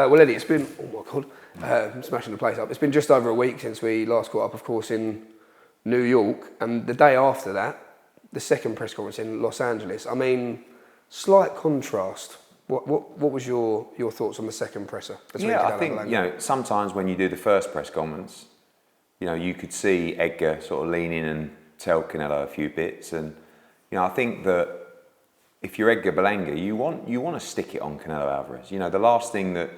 Well, Eddie, it's been, oh my God, I'm smashing the place up. It's been just over a week since we last caught up, of course, in New York. And the day after that, the second press conference in Los Angeles. I mean, slight contrast. What was your thoughts on the second presser? Yeah, I think, sometimes when you do the first press conference, you could see Edgar sort of lean in and tell Canelo a few bits. And, I think that if you're Edgar Berlanga, you want to stick it on Canelo Alvarez. The last thing that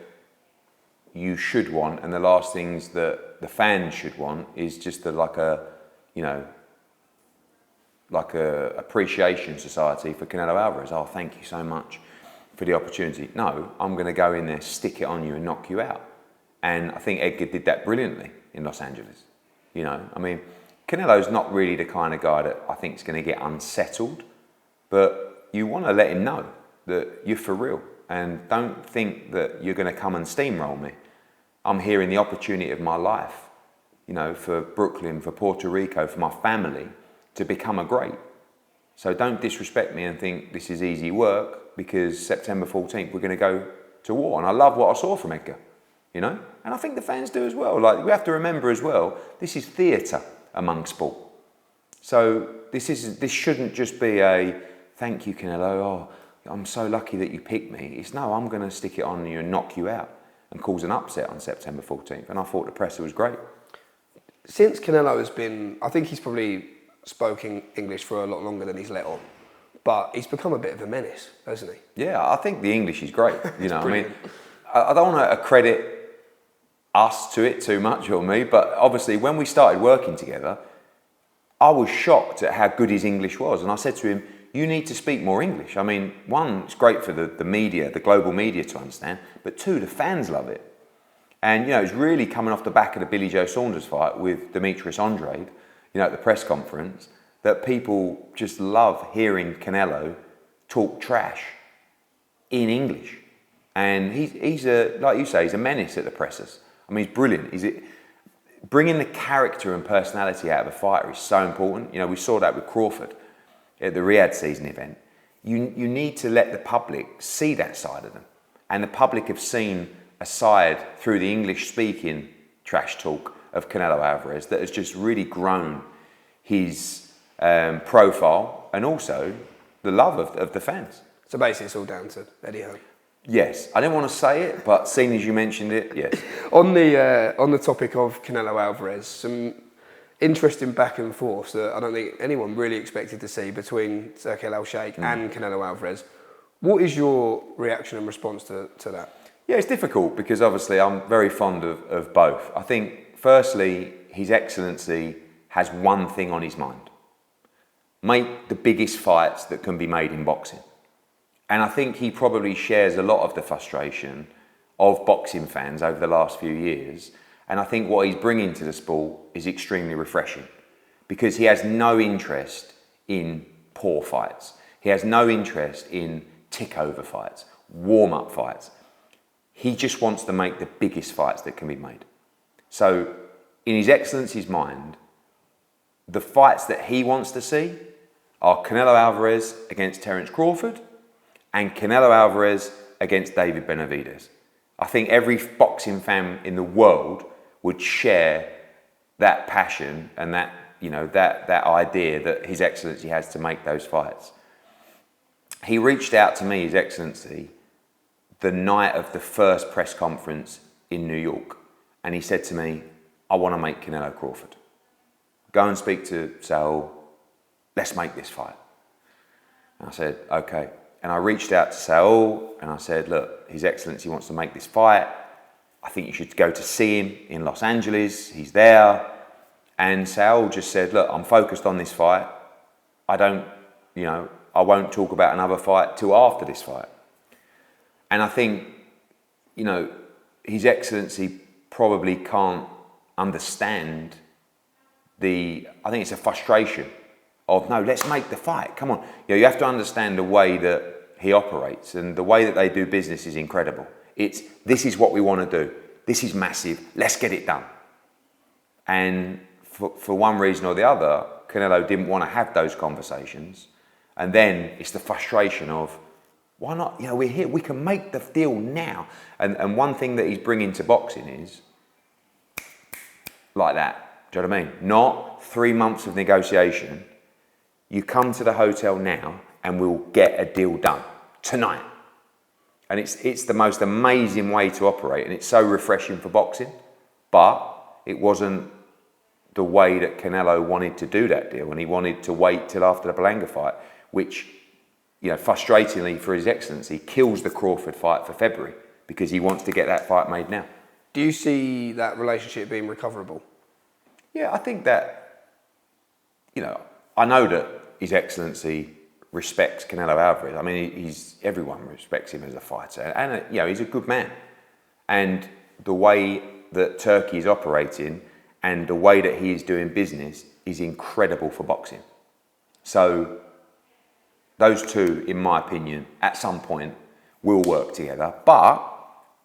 you should want, and the last things that the fans should want, is just like a appreciation society for Canelo Alvarez. Oh, thank you so much for the opportunity. No, I'm going to go in there, stick it on you, and knock you out. And I think Edgar did that brilliantly in Los Angeles. Canelo's not really the kind of guy that I think is going to get unsettled, but you want to let him know that you're for real, and don't think that you're going to come and steamroll me. I'm here in the opportunity of my life, for Brooklyn, for Puerto Rico, for my family, to become a great. So don't disrespect me and think this is easy work, because September 14th, we're going to go to war. And I love what I saw from Edgar, and I think the fans do as well. Like, we have to remember as well, this is theatre among sport. So this shouldn't just be a, thank you, Canelo, oh, I'm so lucky that you picked me. It's no, I'm going to stick it on you and knock you out and cause an upset on September 14th. And I thought the presser was great. Since Canelo has been, I think he's probably spoken English for a lot longer than he's let on. But he's become a bit of a menace, hasn't he? Yeah, I think the English is great. I don't want to accredit us to it too much, or me, but obviously when we started working together, I was shocked at how good his English was. And I said to him, you need to speak more English. One, it's great for the media, the global media to understand, but two, the fans love it. And, it's really coming off the back of the Billy Joe Saunders fight with Demetrius Andrade, at the press conference, that people just love hearing Canelo talk trash in English. And he's like you say, he's a menace at the pressers. He's brilliant. Bringing the character and personality out of a fighter is so important. We saw that with Crawford at the Riyadh season event. You need to let the public see that side of them. And the public have seen a side through the English-speaking trash talk of Canelo Alvarez that has just really grown his profile, and also the love of the fans. So basically it's all down to Eddie Hearn. Yes, I didn't want to say it, but seeing as you mentioned it, yes. On the topic of Canelo Alvarez, some interesting back and forth that I don't think anyone really expected to see between Turki Alalashikh and Canelo Alvarez. What is your reaction and response to that? Yeah, it's difficult because obviously I'm very fond of both. I think, firstly, His Excellency has one thing on his mind. Make the biggest fights that can be made in boxing. And I think he probably shares a lot of the frustration of boxing fans over the last few years. And I think what he's bringing to the sport is extremely refreshing, because he has no interest in poor fights. He has no interest in tick-over fights, warm-up fights. He just wants to make the biggest fights that can be made. So, in His Excellency's mind, the fights that he wants to see are Canelo Alvarez against Terence Crawford and Canelo Alvarez against David Benavidez. I think every boxing fan in the world would share that passion and that idea that His Excellency has to make those fights. He reached out to me, His Excellency, the night of the first press conference in New York, and he said to me, I want to make Canelo Crawford. Go and speak to Saul, let's make this fight. And I said, okay. And I reached out to Saul and I said, look, His Excellency wants to make this fight. I think you should go to see him in Los Angeles. He's there. And Saul just said, look, I'm focused on this fight. I won't talk about another fight till after this fight. And I think, His Excellency probably can't understand I think it's a frustration of, no, let's make the fight, come on. You have to understand the way that he operates, and the way that they do business is incredible. This is what we want to do. This is massive, let's get it done. And for one reason or the other, Canelo didn't want to have those conversations. And then it's the frustration of, Why not? You know, we're here. We can make the deal now. And one thing that he's bringing to boxing is like that. Do you know what I mean? Not 3 months of negotiation. You come to the hotel now and we'll get a deal done tonight. And it's the most amazing way to operate, and it's so refreshing for boxing. But it wasn't the way that Canelo wanted to do that deal, and he wanted to wait till after the Berlanga fight, which, you know, frustratingly for His Excellency, kills the Crawford fight for February because he wants to get that fight made now. Do you see that relationship being recoverable? Yeah, I think that, you know, I know that His Excellency respects Canelo Alvarez. I mean, everyone respects him as a fighter, and you know, he's a good man. And the way that Turkey is operating and the way that he is doing business is incredible for boxing. So those two, in my opinion, at some point will work together, but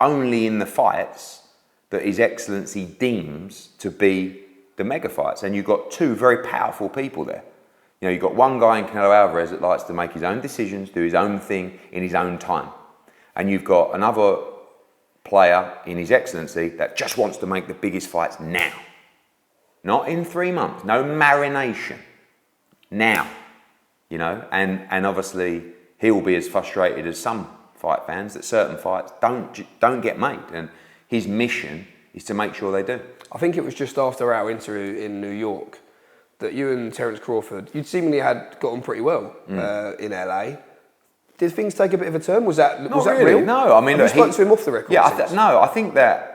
only in the fights that His Excellency deems to be the mega fights. And you've got two very powerful people there. You know, you've got one guy in Canelo Alvarez that likes to make his own decisions, do his own thing in his own time. And you've got another player in His Excellency that just wants to make the biggest fights now. Not in 3 months, no marination. Now, you know, and obviously he'll be as frustrated as some fight fans that certain fights don't get made. And his mission is to make sure they do. I think it was just after our interview in New York that you and Terence Crawford, you'd seemingly had got on pretty well in LA. Did things take a bit of a turn? Was that really real? No, I mean, you spoke to him off the record. Yeah, I think that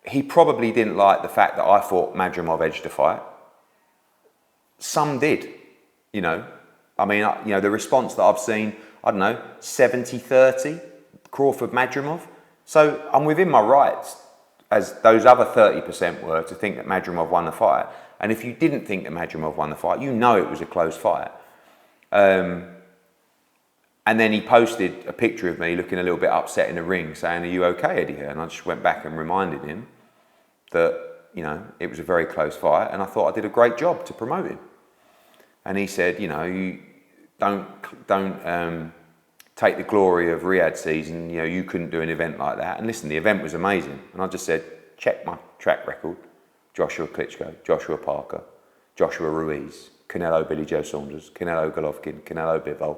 he probably didn't like the fact that I thought Madrimov edged the fight. Some did, you know. I mean, you know, the response that I've seen, I don't know, 70-30 Crawford-Madrimov. So I'm within my rights, as those other 30% were, to think that Madrimov won the fight. And if you didn't think that Madrimov won the fight, you know it was a close fight. And then he posted a picture of me looking a little bit upset in the ring, saying, "Are you okay, Eddie?" And I just went back and reminded him that, you know, it was a very close fight, and I thought I did a great job to promote him. And he said, you know, you don't take the glory of Riyadh season. You know, you couldn't do an event like that. And listen, the event was amazing. And I just said, check my track record. Joshua Klitschko, Joshua Parker, Joshua Ruiz, Canelo Billy Joe Saunders, Canelo Golovkin, Canelo Bivol,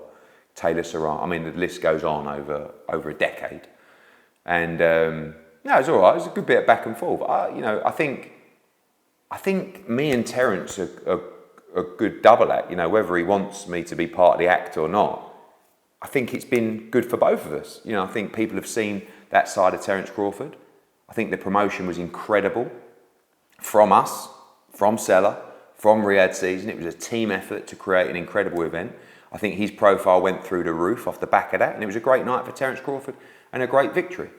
Taylor Serrano. I mean, the list goes on over a decade. And no, it was all right. It was a good bit of back and forth. You know, I think me and Terence are a good double act. You know, whether he wants me to be part of the act or not, I think it's been good for both of us. You know, I think people have seen that side of Terence Crawford. I think the promotion was incredible from us, from Sella, from Riyadh season. It was a team effort to create an incredible event. I think his profile went through the roof off the back of that, and it was a great night for Terence Crawford and a great victory.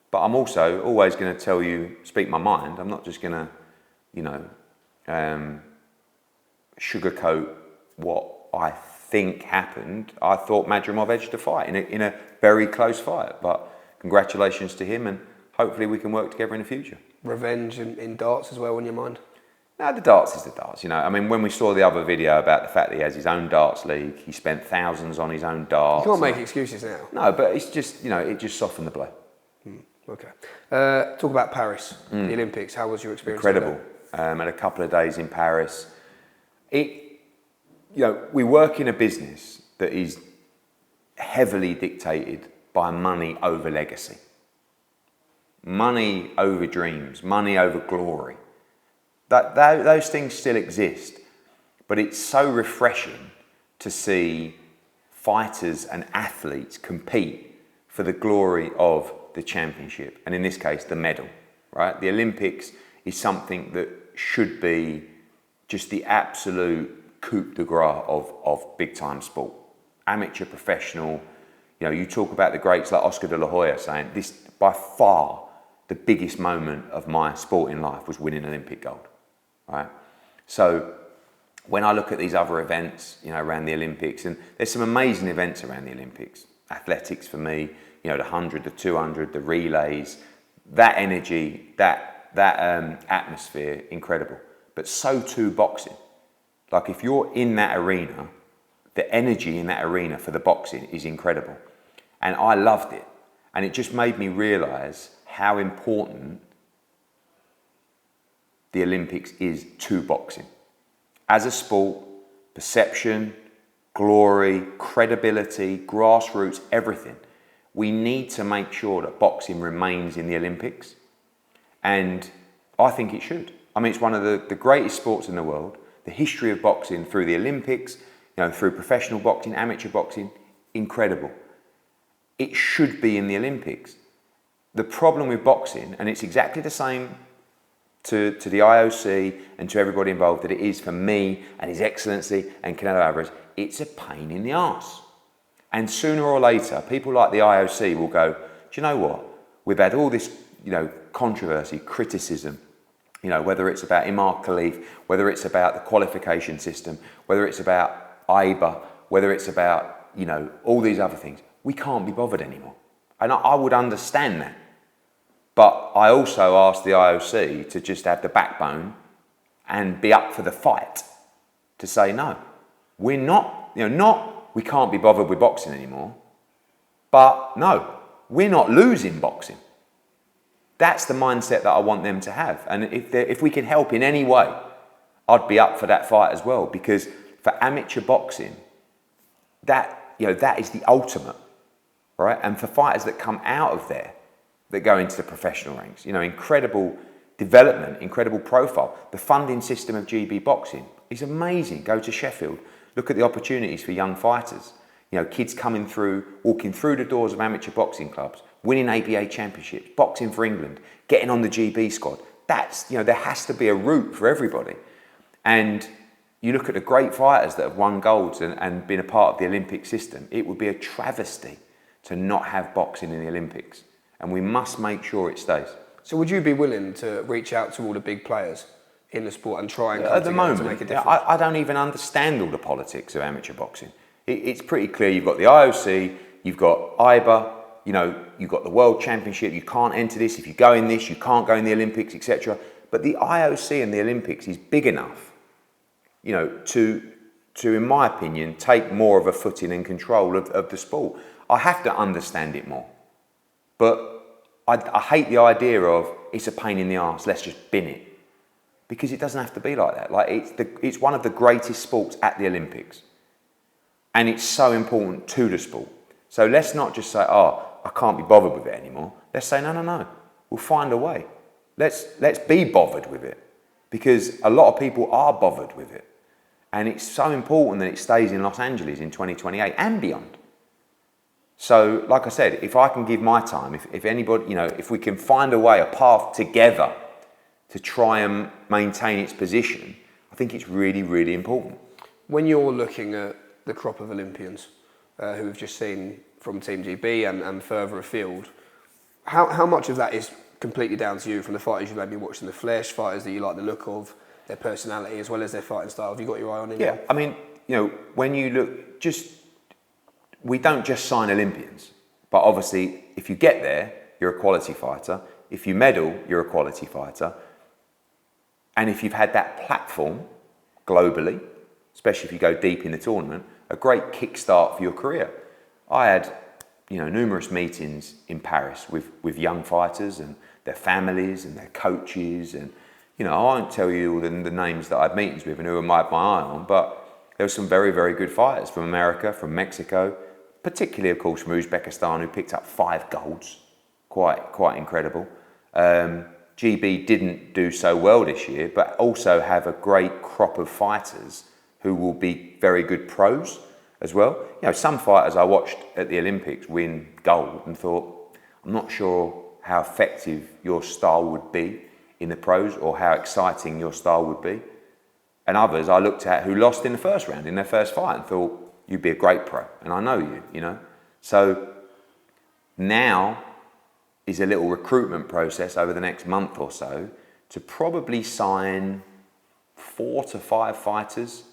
But I'm also always going to tell you, speak my mind. I'm not just going to, you know, sugarcoat what I think happened. I thought Madrimov edged the fight in a very close fight. But congratulations to him, and hopefully we can work together in the future. Revenge in darts as well on your mind? No, the darts is the darts. You know, I mean, when we saw the other video about the fact that he has his own darts league, he spent thousands on his own darts. You can't make excuses now. No, but it's just, you know, it just softened the blow. Okay. Talk about Paris, the Olympics. How was your experience? Incredible. Had a couple of days in Paris. You know, we work in a business that is heavily dictated by money over legacy. Money over dreams, money over glory. Those things still exist, but it's so refreshing to see fighters and athletes compete for the glory of the championship, and in this case, the medal, right? The Olympics is something that should be just the absolute coup de grace of big-time sport. Amateur, professional, you know, you talk about the greats like Oscar de la Hoya saying, this, by far, the biggest moment of my sporting life was winning Olympic gold, right? So when I look at these other events, you know, around the Olympics, and there's some amazing events around the Olympics. Athletics for me, you know, the 100, the 200, the relays, that energy, that atmosphere, incredible. But so too boxing. Like if you're in that arena, the energy in that arena for the boxing is incredible. And I loved it. And it just made me realise how important the Olympics is to boxing. As a sport, perception, glory, credibility, grassroots, everything. We need to make sure that boxing remains in the Olympics. And I think it should. I mean, it's one of the greatest sports in the world. The history of boxing through the Olympics, through professional boxing, amateur boxing, incredible. It should be in the Olympics. The problem with boxing, and it's exactly the same to the IOC and to everybody involved that it is for me and His Excellency and Canelo Alvarez, it's a pain in the arse. And sooner or later, people like the IOC will go, do you know what? We've had all this, controversy, criticism, whether it's about Imar Khalif, whether it's about the qualification system, whether it's about IBA, whether it's about, all these other things. We can't be bothered anymore. And I would understand that. But I also asked the IOC to just have the backbone and be up for the fight to say, no, we're not, we can't be bothered with boxing anymore. But no, we're not losing boxing. That's the mindset that I want them to have. And if we can help in any way, I'd be up for that fight as well. Because for amateur boxing, that is the ultimate, right? And for fighters that come out of there, that go into the professional ranks, incredible development, incredible profile. The funding system of GB boxing is amazing. Go to Sheffield, look at the opportunities for young fighters. Kids coming through, walking through the doors of amateur boxing clubs, winning ABA championships, boxing for England, getting on the GB squad. That's, there has to be a route for everybody. And you look at the great fighters that have won golds and been a part of the Olympic system, it would be a travesty to not have boxing in the Olympics. And we must make sure it stays. So would you be willing to reach out to all the big players in the sport and try and come at the together moment, to make a difference? I don't even understand all the politics of amateur boxing. It's pretty clear. You've got the IOC, you've got IBA, you've got the World Championship. You can't enter this. If you go in this, you can't go in the Olympics, etc. But the IOC and the Olympics is big enough, to, in my opinion, take more of a footing and control of the sport. I have to understand it more. But I hate the idea of it's a pain in the arse, let's just bin it. Because it doesn't have to be like that. It's one of the greatest sports at the Olympics. And it's so important to the sport. So let's not just say, I can't be bothered with it anymore. Let's say, no. We'll find a way. Let's be bothered with it. Because a lot of people are bothered with it. And it's so important that it stays in Los Angeles in 2028 and beyond. So, like I said, if I can give my time, if anybody, if we can find a way, a path together to try and maintain its position, I think it's really, really important. When you're looking at the crop of Olympians who we've just seen from Team GB and further afield, how much of that is completely down to you from the fighters you've maybe watched in the flesh, fighters that you like the look of, their personality as well as their fighting style? Have you got your eye on anyone? Yeah, I mean, when you look, we don't just sign Olympians, but obviously if you get there, you're a quality fighter. If you medal, you're a quality fighter. And if you've had that platform globally, especially if you go deep in the tournament, a great kickstart for your career. I had, numerous meetings in Paris with young fighters and their families and their coaches. And, I won't tell you all the names that I had meetings with and who I had my eye on, but there were some very, very good fighters from America, from Mexico, particularly, of course, from Uzbekistan, who picked up 5 golds. Quite incredible. GB didn't do so well this year, but also have a great crop of fighters who will be very good pros as well. Some fighters I watched at the Olympics win gold and thought, I'm not sure how effective your style would be in the pros or how exciting your style would be. And others I looked at who lost in the first round, in their first fight, and thought, you'd be a great pro, and I know you, So now is a little recruitment process over the next month or so to probably sign 4 to 5 fighters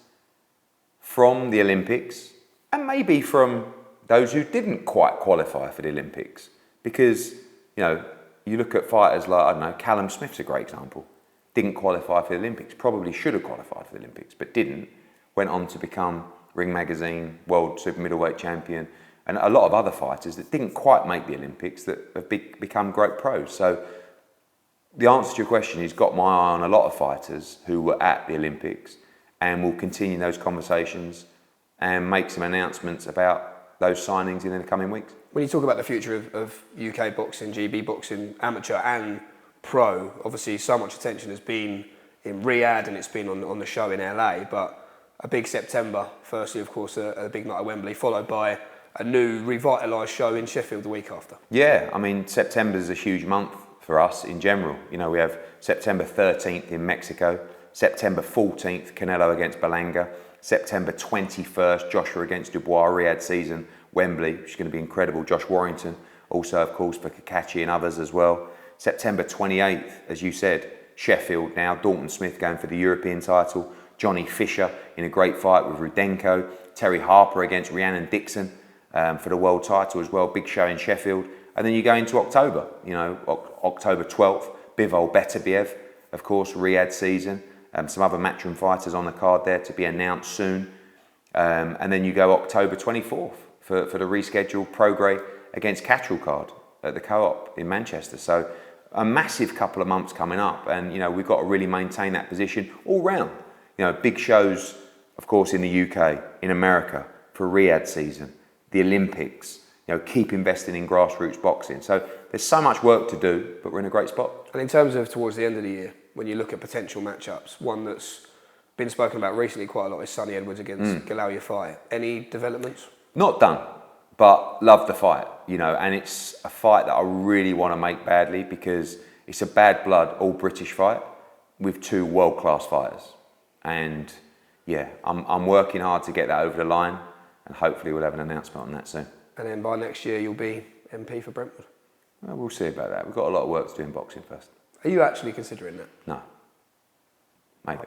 from the Olympics and maybe from those who didn't quite qualify for the Olympics. Because, you look at fighters like, Callum Smith's a great example. Didn't qualify for the Olympics, probably should have qualified for the Olympics, but didn't. Went on to become Ring Magazine World Super Middleweight Champion, and a lot of other fighters that didn't quite make the Olympics that have become great pros. So the answer to your question is, got my eye on a lot of fighters who were at the Olympics, and will continue those conversations and make some announcements about those signings in the coming weeks. When you talk about the future of UK boxing, GB boxing, amateur and pro, obviously so much attention has been in Riyadh and it's been on the show in LA, but a big September, firstly of course a big night at Wembley, followed by a new revitalised show in Sheffield the week after. Yeah, I mean September is a huge month for us in general. You know, we have September 13th in Mexico, September 14th Canelo against Berlanga, September 21st Joshua against Dubois, Riyadh season, Wembley, which is going to be incredible. Josh Warrington, also of course for Kakachi and others as well. September 28th, as you said, Sheffield now, Dalton Smith going for the European title, Johnny Fisher in a great fight with Rudenko, Terry Harper against Rhiannon Dixon for the world title as well, big show in Sheffield. And then you go into October, you know, October 12th, Bivol Beterbiev, of course, Riyadh season, some other matchroom fighters on the card there to be announced soon. And then you go October 24th for the rescheduled Prograis against Catterall card at the Co-op in Manchester. So a massive couple of months coming up, and you know we've got to really maintain that position all round. You know, big shows, of course, in the UK, in America for Riyadh season, the Olympics. You know, keep investing in grassroots boxing. So there's so much work to do, but we're in a great spot. And in terms of towards the end of the year, when you look at potential matchups, one that's been spoken about recently quite a lot is Sonny Edwards against Galal Yafai. Any developments? Not done, but love the fight, you know, and it's a fight that I really want to make badly because it's a bad blood, all British fight with two world-class fighters. And yeah, I'm working hard to get that over the line, and hopefully we'll have an announcement on that soon. And then by next year you'll be MP for Brentford? Well, we'll see about that. We've got a lot of work to do in boxing first. Are you actually considering that? No. Maybe.